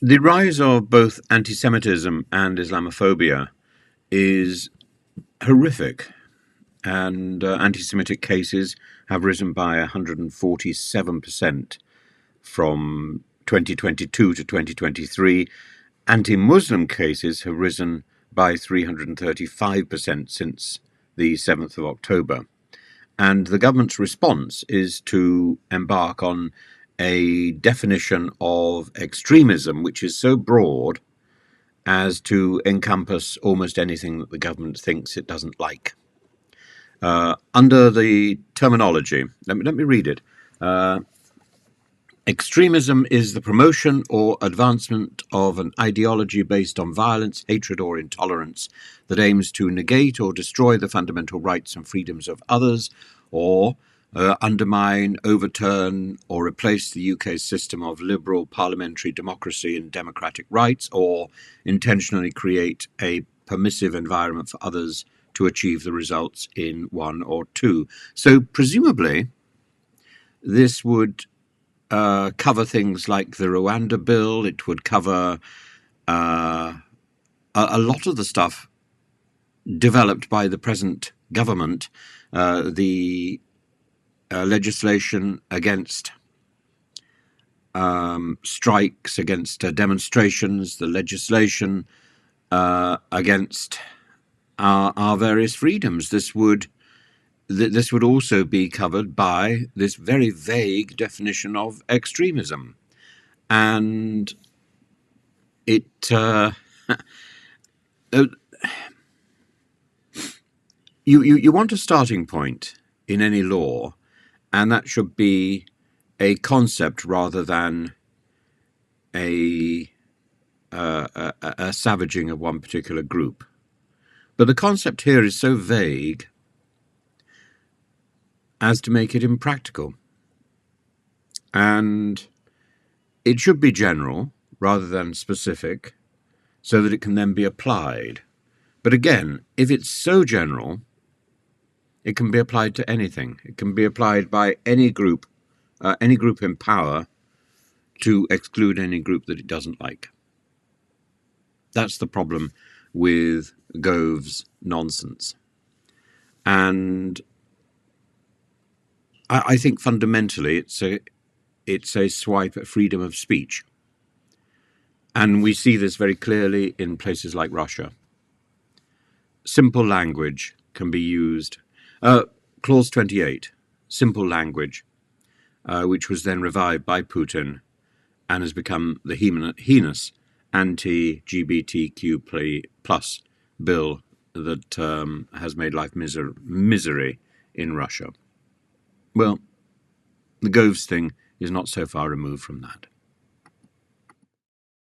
The rise of both anti-Semitism and Islamophobia is horrific, and anti-Semitic cases have risen by 147% from 2022 to 2023. Anti-Muslim cases have risen by 335% since the 7th of October. And the government's response is to embark on a definition of extremism which is so broad as to encompass almost anything that the government thinks it doesn't like. Under the terminology, let me read it. Extremism is the promotion or advancement of an ideology based on violence, hatred, or intolerance that aims to negate or destroy the fundamental rights and freedoms of others, or undermine, overturn, or replace the UK's system of liberal parliamentary democracy and democratic rights, or intentionally create a permissive environment for others to achieve the results in one or two. So presumably this would cover things like the Rwanda bill. It would cover a lot of the stuff developed by the present government, the legislation against strikes, against demonstrations, the legislation against our various freedoms. This would also be covered by this very vague definition of extremism. And it you want a starting point in any law, and that should be a concept rather than a savaging of one particular group. But the concept here is so vague as to make it impractical. And it should be general rather than specific, so that it can then be applied. But again, if it's so general, it can be applied to anything. It can be applied by any group in power to exclude any group that it doesn't like. That's the problem with Gove's nonsense. And I think fundamentally it's a swipe at freedom of speech. And we see this very clearly in places like Russia. Simple language can be used. Clause 28, simple language, which was then revived by Putin and has become the heinous anti-GBTQ plus bill that has made life misery in Russia. Well, the Goves thing is not so far removed from that.